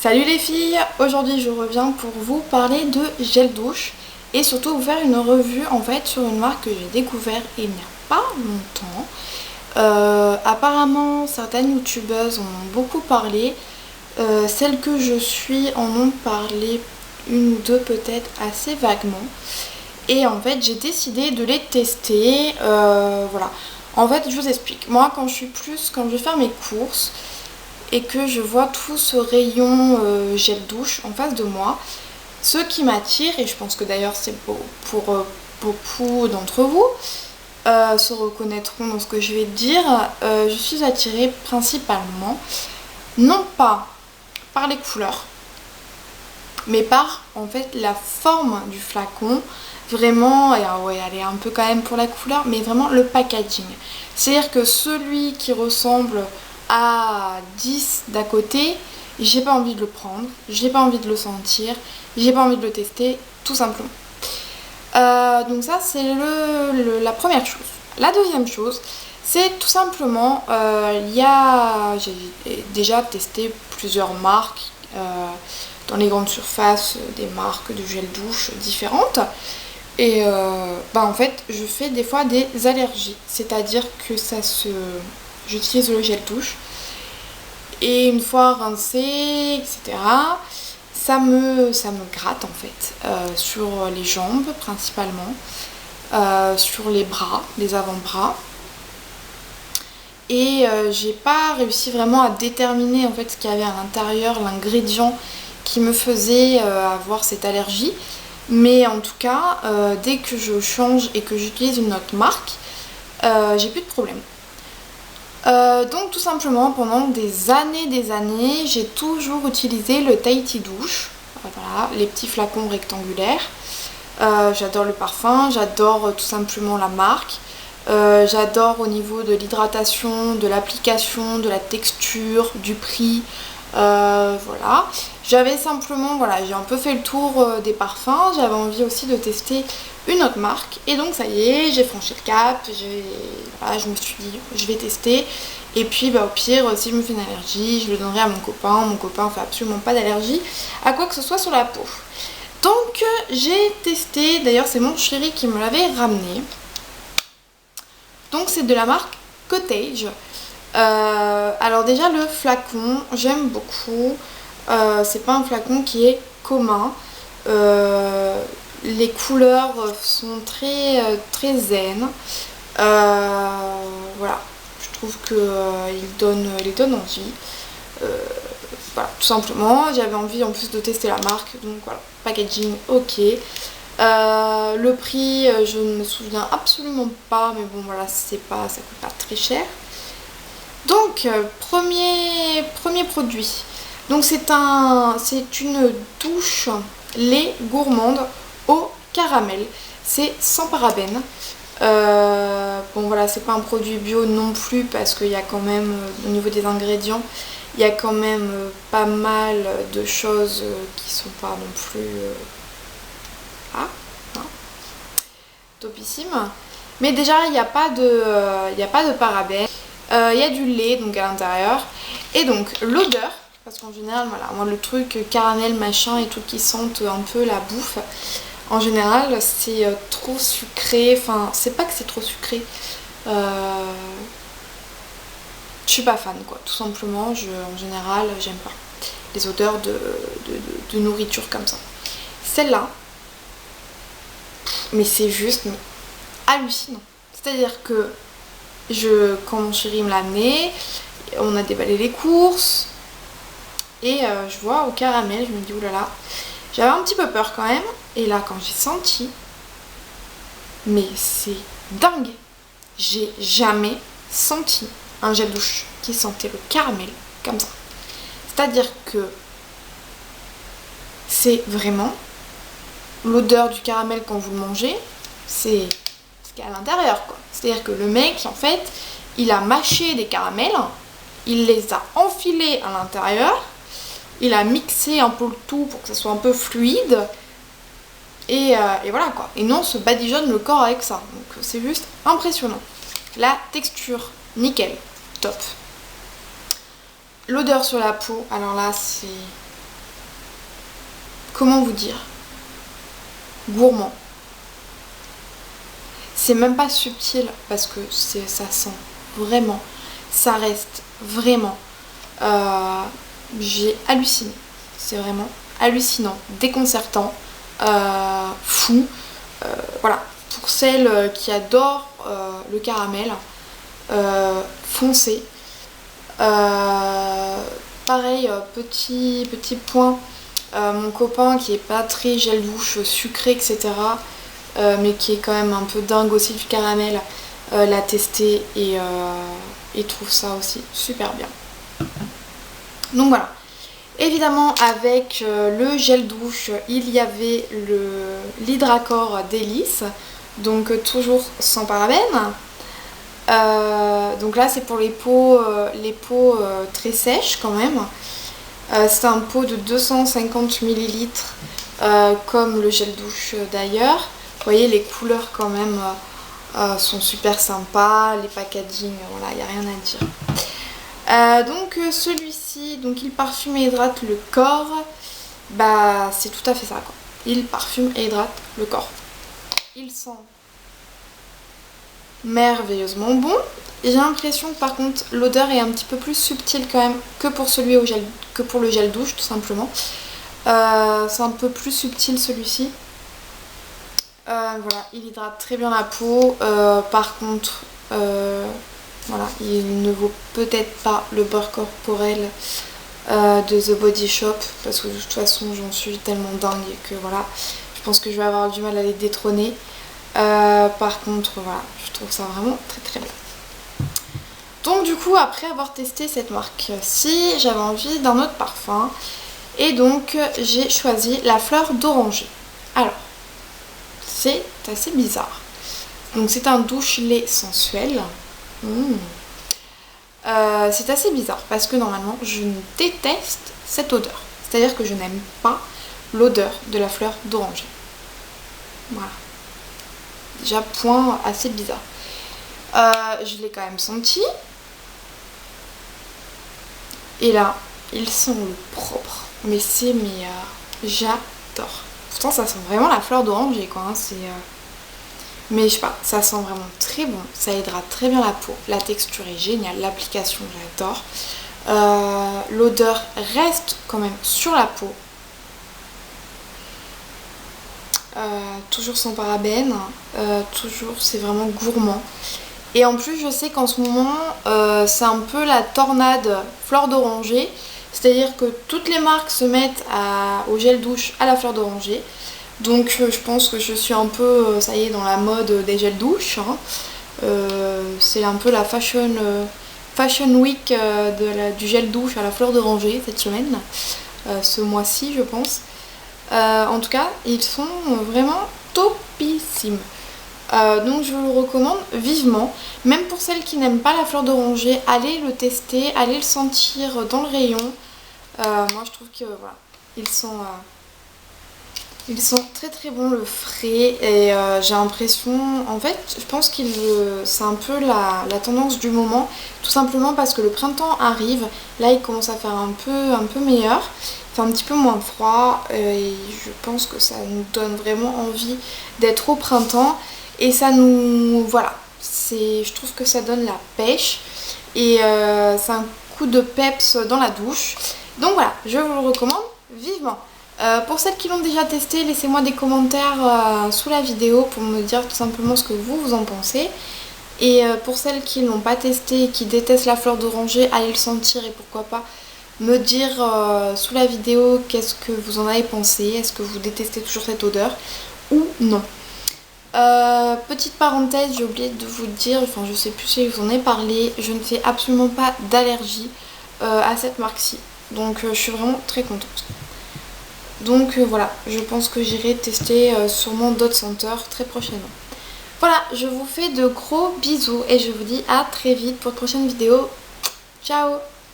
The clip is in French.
Salut les filles, aujourd'hui je reviens pour vous parler de gel douche et surtout vous faire une revue en fait sur une marque que j'ai découvert il n'y a pas longtemps. Apparemment certaines youtubeuses en ont beaucoup parlé, celles que je suis en ont parlé une ou deux peut-être assez vaguement et en fait j'ai décidé de les tester, voilà. En fait je vous explique, moi quand je vais faire mes courses et que je vois tout ce rayon gel douche en face de moi, ce qui m'attire, et je pense que d'ailleurs c'est pour beaucoup d'entre vous, se reconnaîtront dans ce que je vais dire, je suis attirée principalement, non pas par les couleurs, mais par en fait la forme du flacon. Vraiment, et ouais, elle est un peu quand même pour la couleur, mais vraiment le packaging. C'est-à-dire que celui qui ressemble à 10 d'à côté, j'ai pas envie de le prendre, j'ai pas envie de le sentir, j'ai pas envie de le tester, tout simplement. Donc ça c'est la première chose. La deuxième chose, c'est tout simplement, j'ai déjà testé plusieurs marques dans les grandes surfaces, des marques de gel douche différentes. Et en fait, je fais des fois des allergies, c'est-à-dire que j'utilise le gel douche et une fois rincé, etc., ça me gratte en fait, sur les jambes principalement, sur les bras, les avant-bras. Et j'ai pas réussi vraiment à déterminer en fait ce qu'il y avait à l'intérieur, l'ingrédient qui me faisait avoir cette allergie. Mais en tout cas, dès que je change et que j'utilise une autre marque, j'ai plus de problème. Donc tout simplement, pendant des années, j'ai toujours utilisé le Tahiti Douche. Voilà, les petits flacons rectangulaires. J'adore le parfum, j'adore tout simplement la marque. J'adore au niveau de l'hydratation, de l'application, de la texture, du prix. Voilà. J'avais simplement, voilà, j'ai un peu fait le tour des parfums. J'avais envie aussi de tester une autre marque. Et donc ça y est, j'ai franchi le cap. Voilà, je me suis dit, je vais tester. Et puis au pire, si je me fais une allergie, je le donnerai à mon copain. Mon copain ne fait absolument pas d'allergie à quoi que ce soit sur la peau. Donc j'ai testé, d'ailleurs c'est mon chéri qui me l'avait ramené. Donc c'est de la marque Cottage. Alors déjà le flacon, j'aime beaucoup. C'est pas un flacon qui est commun. Les couleurs sont très zen. Voilà, je trouve qu'ils donnent envie. Voilà, tout simplement. J'avais envie en plus de tester la marque, donc voilà, packaging ok. Le prix, je ne me souviens absolument pas, mais bon voilà, ça coûte pas très cher. Donc premier produit. Donc c'est une douche lait gourmande au caramel. C'est sans parabènes. Bon voilà, c'est pas un produit bio non plus parce qu'il y a quand même, au niveau des ingrédients, il y a quand même pas mal de choses qui sont pas non plus topissime. Mais déjà il n'y a pas de parabènes. Il y a du lait donc à l'intérieur. Et donc l'odeur, parce qu'en général voilà, moi le truc caramel machin et tout qui sentent un peu la bouffe, en général c'est trop sucré. Enfin c'est pas que c'est trop sucré. Je suis pas fan quoi, tout simplement. En général j'aime pas les odeurs de nourriture comme ça. Celle-là, mais c'est juste hallucinant. C'est-à-dire que quand mon chéri me l'a amené, on a déballé les courses et je vois au caramel, je me dis oulala, j'avais un petit peu peur quand même. Et là quand j'ai senti, mais c'est dingue, j'ai jamais senti un gel douche qui sentait le caramel comme ça. C'est-à-dire que c'est vraiment l'odeur du caramel quand vous le mangez, c'est ce qu'il y a à l'intérieur quoi. C'est-à-dire que le mec en fait, il a mâché des caramels, il les a enfilés à l'intérieur, il a mixé un peu le tout pour que ça soit un peu fluide et voilà quoi. Et non, on se badigeonne le corps avec ça. Donc c'est juste impressionnant. La texture, nickel, top. L'odeur sur la peau, alors là c'est comment vous dire, gourmand. C'est même pas subtil parce que ça sent vraiment, ça reste vraiment. J'ai halluciné. C'est vraiment hallucinant, déconcertant, fou. Voilà, pour celles qui adorent le caramel, foncez. Pareil, petit point, mon copain qui est pas très gel douche, sucré, etc., mais qui est quand même un peu dingue aussi du caramel, l'a testé et trouve ça aussi super bien. Donc voilà. Évidemment, avec le gel douche, il y avait l'Hydracore Délice, donc toujours sans parabènes. Donc là, c'est pour les peaux très sèches quand même. C'est un pot de 250 ml, comme le gel douche d'ailleurs. Vous voyez, les couleurs quand même sont super sympas, les packaging, voilà, il n'y a rien à dire. Donc celui-ci, donc il parfume et hydrate le corps, bah c'est tout à fait ça quoi. Il parfume et hydrate le corps. Il sent merveilleusement bon. J'ai l'impression que par contre l'odeur est un petit peu plus subtile quand même que pour le gel douche tout simplement. C'est un peu plus subtil celui-ci. Voilà, il hydrate très bien la peau. Par contre, voilà, il ne vaut peut-être pas le beurre corporel de The Body Shop parce que de toute façon j'en suis tellement dingue que voilà, je pense que je vais avoir du mal à les détrôner. Par contre, voilà, je trouve ça vraiment très très bien. Donc du coup, après avoir testé cette marque-ci, j'avais envie d'un autre parfum et donc j'ai choisi la fleur d'oranger. Alors, c'est assez bizarre. Donc c'est un douche-lait sensuel. C'est assez bizarre parce que normalement je déteste cette odeur. C'est-à-dire que je n'aime pas l'odeur de la fleur d'oranger. Voilà. Déjà point assez bizarre. Je l'ai quand même senti. Et là, il sent le propre. Mais c'est meilleur. J'adore. Pourtant ça sent vraiment la fleur d'oranger quoi. Hein. Mais je sais pas, ça sent vraiment très bon, ça hydrate très bien la peau, la texture est géniale, l'application j'adore. L'odeur reste quand même sur la peau. Toujours sans parabènes, toujours c'est vraiment gourmand. Et en plus je sais qu'en ce moment c'est un peu la tornade fleur d'oranger, c'est-à-dire que toutes les marques se mettent au gel douche à la fleur d'oranger. Donc je pense que je suis un peu, ça y est, dans la mode des gels douche. Hein. C'est un peu la fashion week du gel douche à la fleur d'oranger cette semaine, ce mois-ci je pense. En tout cas, ils sont vraiment topissimes. Donc je vous le recommande vivement. Même pour celles qui n'aiment pas la fleur d'oranger, allez le tester, allez le sentir dans le rayon. Moi je trouve que voilà, ils sont très très bons, le frais, et j'ai l'impression, en fait, je pense que c'est un peu la tendance du moment, tout simplement parce que le printemps arrive, là il commence à faire un peu meilleur, il fait un petit peu moins froid, et je pense que ça nous donne vraiment envie d'être au printemps, et ça nous, voilà, je trouve que ça donne la pêche, et c'est un coup de peps dans la douche, donc voilà, je vous le recommande vivement. Pour celles qui l'ont déjà testé, laissez-moi des commentaires sous la vidéo pour me dire tout simplement ce que vous en pensez. Et pour celles qui ne l'ont pas testé et qui détestent la fleur d'oranger, allez le sentir et pourquoi pas me dire sous la vidéo qu'est-ce que vous en avez pensé. Est-ce que vous détestez toujours cette odeur ou non. Petite parenthèse, j'ai oublié de vous dire, enfin je sais plus si je vous en ai parlé, je ne fais absolument pas d'allergie à cette marque-ci. Donc je suis vraiment très contente. Donc voilà, je pense que j'irai tester sûrement d'autres senteurs très prochainement. Voilà, je vous fais de gros bisous et je vous dis à très vite pour de prochaines vidéos. Ciao!